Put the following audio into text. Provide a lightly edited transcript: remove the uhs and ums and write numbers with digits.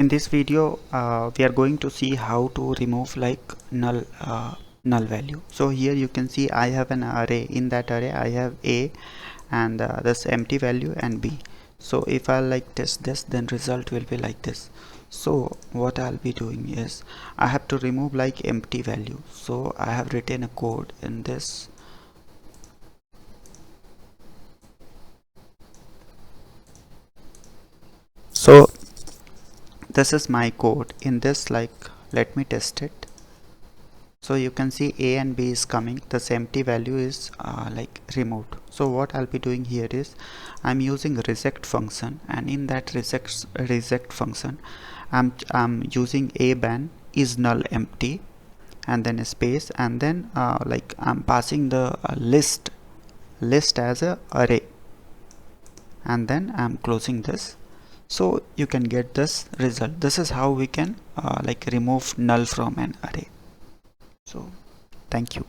In this video we are going to see how to remove like null value. So here you can see I have an array. In that array I have A and this empty value and B. So if I like test this, then result will be like this. So what I'll be doing is I have to remove like empty value. So I have written a code in this. So this is my code in this, like let me test it. So you can see A and B is coming, this empty value is like removed. So what I'll be doing here is I'm using reject function, and in that reject function I'm using a ban is null empty and then a space, and then like I'm passing the list as a array, and then I'm closing this. So you can get this result. This is how we can like remove null from an array. So thank you.